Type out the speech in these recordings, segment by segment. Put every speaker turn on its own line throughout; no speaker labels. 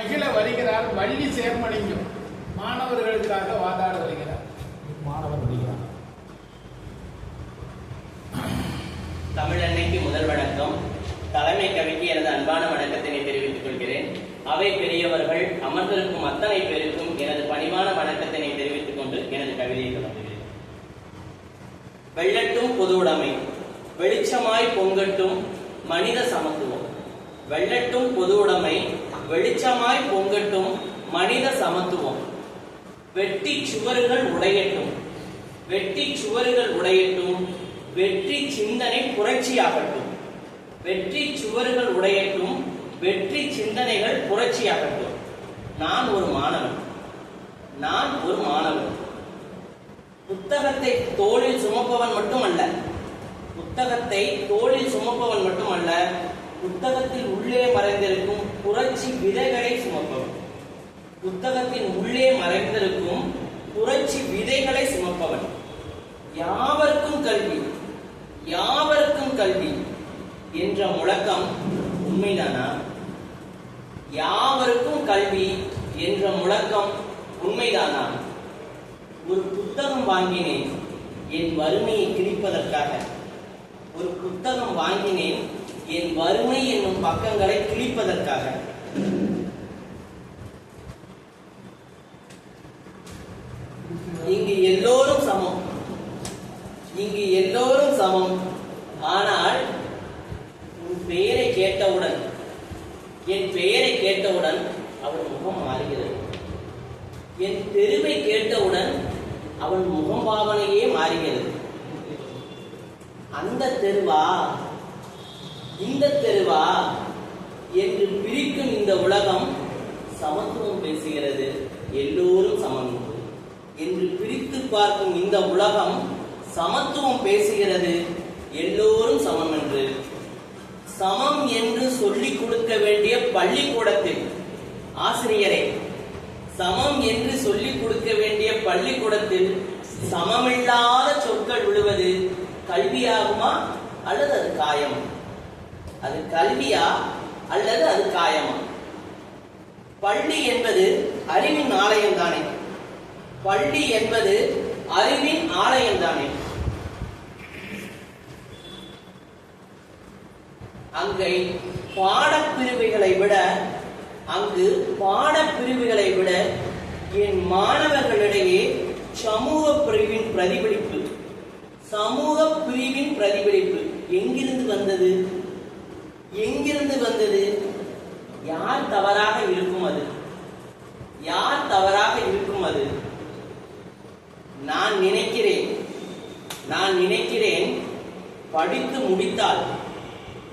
மகிழ வருகிறார் வள்ளி சேர்மணியும் மாணவர்களுக்காக வாதாட வருகிறார். மாணவர் வருகிறார்.
தமிழன்னைக்கு முதல் வணக்கம். தலைமை கவிக்கு எனது அன்பான வணக்கத்தினை தெரிவித்துக் கொள்கிறேன். அவை பெரியவர்கள் அமர்ந்திருக்கும் அத்தனை பேருக்கும் எனது பணிவான வணக்கத்தினை தெரிவித்துக் கொண்டு எனது கவிதையை தொடங்குகிறேன். வெள்ளட்டும் பொது உடைமை, வெளிச்சமாய் பொங்கட்டும் மனித சமத்துவம். வெள்ளட்டும் பொது உடைமை, வெளிச்சமாய் பொங்கட்டும் மனித சமத்துவம். வெட்டி சுவர்கள் உடையட்டும், வெட்டி சுவர்கள் உடையட்டும், வெற்றி சிந்தனை புரட்சியாகட்டும். வெற்றி சுவர்கள் உடையட்டும், வெற்றி சிந்தனைகள் புரட்சியாகட்டும். நான் ஒரு மாணவன், நான் ஒரு மாணவன். புத்தகத்தை தோளில் சுமப்பவன் மட்டுமல்ல, புத்தகத்தை தோளில் சுமப்பவன் மட்டுமல்ல, புத்தகத்தில் உள்ளே மறைந்திருக்கும் புரட்சி விதைகளை சுமப்பவன். புத்தகத்தின் உள்ளே மறைந்திருக்கும் புரட்சி விதைகளை சுமப்பவன். யாவருக்கும் கல்வி, யாவருக்கும் கல்வி என்ற முழக்கம் உண்மைதானா? யாவருக்கும் கல்வி என்ற முழக்கம் உண்மைதானா? ஒரு புத்தகம் வாங்கினேன் என் வறுமையை கிழிப்பதற்காக. ஒரு புத்தகம் வாங்கினேன் என் வறுமை என்னும் பக்கங்களை கிழிப்பதற்காக. இங்கு எல்லோரும் சமம், இங்கு எல்லோரும் சமம். ஆனால் உன் பெயரை கேட்டவுடன், என் பெயரை கேட்டவுடன் அவன் முகம் மாறுகிறது. என் தெருவை கேட்டவுடன் அவன் முகம் பாவனையே மாறுகிறது. அந்த தெருவா, இந்த தெருவா என்று பிரிக்கும் இந்த உலகம் சமத்துவம் பேசுகிறது. எல்லோரும் சமம் என்று பிரித்து பார்க்கும் இந்த உலகம் சமத்துவம் பேசுகிறது. எல்லோரும் சமம் என்று. சமம் என்று சொல்லிக் கொடுக்க வேண்டிய பள்ளிக்கூடத்தில் ஆசிரியரை, சமம் என்று சொல்லிக் கொடுக்க வேண்டிய பள்ளிக்கூடத்தில் சமமில்லாத சொற்கள் விழுவது கல்வியாகுமா அல்லது அது காயமா? அது கல்வியா அல்லது அது காயமா? பள்ளி என்பது அறிவின் ஆலயம் தானே, பள்ளி என்பது அறிவின் ஆலயம் தானே. அங்கே பாடப்பிரிவுகளை விட, அங்கு பாடப்பிரிவுகளை விட என் மாணவர்களிடையே சமூக பிரிவின் பிரதிபலிப்பு, சமூக பிரிவின் பிரதிபலிப்பு எங்கிருந்து வந்தது? எங்கிருந்து வந்தது? யார் தவறாக இருக்கும் அது? யார் தவறாக இருக்கும் அது? நான் நினைக்கிறேன் படித்து முடித்தால்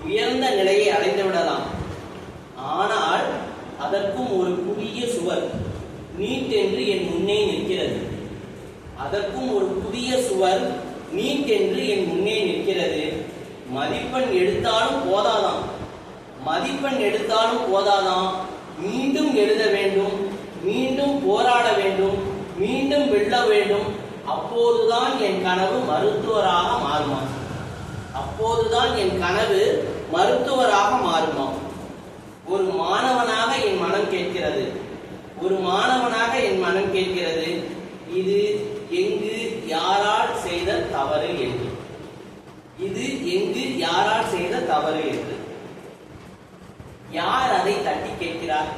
உயர்ந்த நிலையை அடைந்து விடலாம். ஆனால் அதற்கும் ஒரு புதிய சுவர் நீட் என்று என் முன்னே நிற்கிறது. அதற்கும் ஒரு புதிய சுவர் நீட் என்று என் முன்னே நிற்கிறது. மதிப்பெண் எடுத்தாலும் போதாதான், மதிப்பெண் எடுத்தாலும் போதாதான், மீண்டும் எழுத வேண்டும், மீண்டும் போராட வேண்டும், மீண்டும் வெல்ல வேண்டும். அப்போதுதான் என் கனவு மருத்துவராக மாறுமா? அப்போதுதான் என் கனவு மருத்துவராக மாறுமா? ஒரு மாணவனாக என் மனம் கேட்கிறது, ஒரு மாணவனாக என் மனம் கேட்கிறது, இது எங்கு யாரால் செய்த தவறு என்று. இது எங்கு யாரால் செய்த தவறு என்று. யார் அதை தட்டி கேட்கிறார்?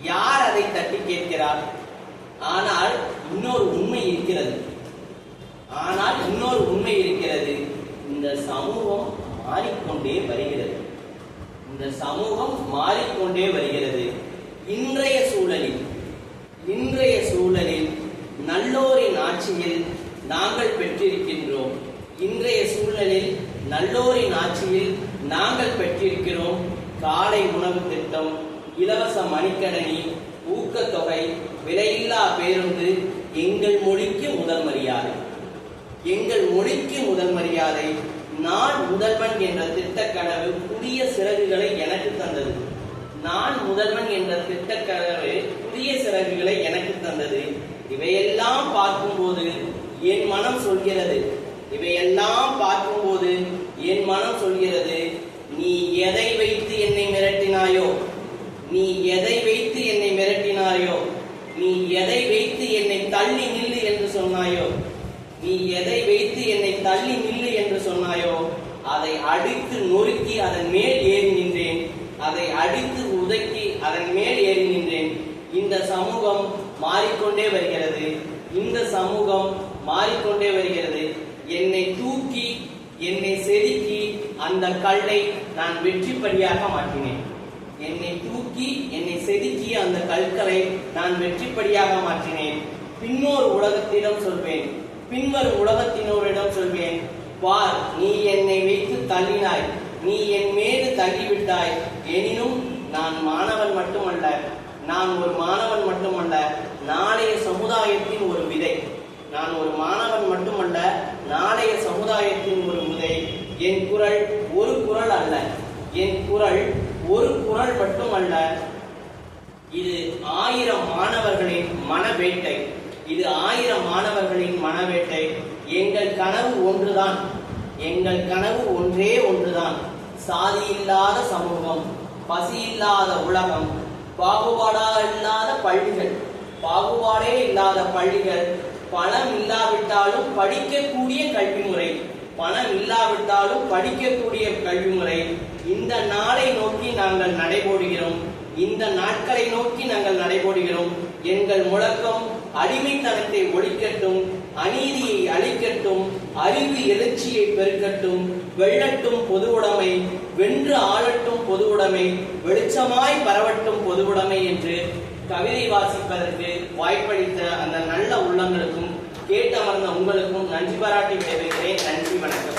யார் அதை தட்டி கேட்கிறார்? ஆனால் இன்னொரு உண்மை இருக்கிறது, ஆனால் இன்னொரு உண்மை இருக்கிறது. இந்த சமூகம் மாறிக்கொண்டே வருகிறது, இந்த சமூகம் மாறிக்கொண்டே வருகிறது. இன்றைய சூழலில் நல்லோரின் ஆட்சியில் நாங்கள் பெற்றிருக்கின்றோம். இன்றைய சூழலில் நல்லோரின் ஆட்சியில் நாங்கள் பெற்றிருக்கிறோம். காலை உணவு திட்டம், இலவச மணிக்கணனி, ஊக்கத்தொகை, விலையில்லா பேருந்து, எங்கள் மொழிக்கு முதல் மரியாதை, எங்கள் மொழிக்கு முதல் மரியாதை. நான் முதல்வன் என்ற திட்ட கனவு புதிய சிறகுகளை எனக்கு தந்தது. நான் முதல்வன் என்ற திட்ட கனவு புதிய சிறகுகளை எனக்கு தந்தது. இவையெல்லாம் பார்க்கும்போது என் மனம் சொல்கிறது, இவையெல்லாம் பார்க்கும்போது என் மனம் சொல்கிறது, நீ எதை வைத்து என்னை மிரட்டினாயோ, நீ எதை வைத்து என்னை மிரட்டினாயோ, நீ எதை வைத்து என்னை தள்ளி நில்லு என்று சொன்னாயோ, நீ எதை வைத்து என்னை தள்ளி நில்லு என்று சொன்னாயோ, அதை அடித்து நொறுக்கி அதன் மேல் ஏறி நின்றேன். அதை அடித்து உதைக்கி அதன் மேல் ஏறி நின்றேன். இந்த சமூகம் மாறிக்கொண்டே வருகிறது. இந்த சமூகம் மாறிக்கொண்டே வருகிறது. என்னை தூக்கி, என்னை செதுக்கி அந்த கல்லை நான் வெற்றிப்படியாக மாற்றினேன். என்னை தூக்கி, என்னை செதுக்கி அந்த கற்களை நான் வெற்றிப்படியாக மாற்றினேன். பின்னோர் உலகத்திடம் சொல்வேன், பின்வரும் உலகத்தினோரிடம் சொல்வேன், பார், நீ என்னை வைத்து தள்ளினாய், நீ என் மீது தள்ளிவிட்டாய். எனினும் நான் மாணவன் மட்டுமல்ல, நான் ஒரு மாணவன் மட்டுமல்ல, நாளைய சமுதாயத்தின் ஒரு விதை. நான் ஒரு மாணவன் மட்டுமல்ல, நாளைய சமுதாயத்தின் ஒரு விதை. என் குரல் ஒரு குரல் அல்ல, என் குரல் ஒரு குரல் மட்டுமல்ல, இது 1000 மாணவர்களின் மனவேட்டை. இது 1000 மாணவர்களின் மனவேட்டை. எங்கள் கனவு ஒன்றுதான், எங்கள் கனவு ஒன்றே ஒன்றுதான். சாதி இல்லாத சமூகம், பசி இல்லாத உலகம், இல்லாத பள்ளிகள், பாகுபாடே இல்லாத பள்ளிகள், பணம் இல்லாவிட்டாலும் படிக்கக்கூடிய கல்வி முறை, பணம் இல்லாவிட்டாலும் படிக்கக்கூடிய கல்வி முறை. இந்த நாளை நோக்கி நாங்கள் நடைபோடுகிறோம், இந்த நாட்களை நோக்கி நாங்கள் நடைபோடுகிறோம். எங்கள் முழக்கம் அடிமைத்தனத்தை ஒழிக்கட்டும், அநீதியை அழிக்கட்டும், அறிவு எழுச்சியை பெருக்கட்டும், வெல்லட்டும் பொது உடைமை, வென்று ஆளட்டும் பொது உடைமை, வெளிச்சமாய் பரவட்டும் பொது உடைமை என்று கவிதை வாசிப்பதற்கு வாய்ப்பளித்த அந்த நல்ல உள்ளங்களுக்கும் கேட்டமர்ந்த உங்களுக்கும் நன்றி பாராட்டி விடைபெறுகிறேன். நன்றி, வணக்கம்.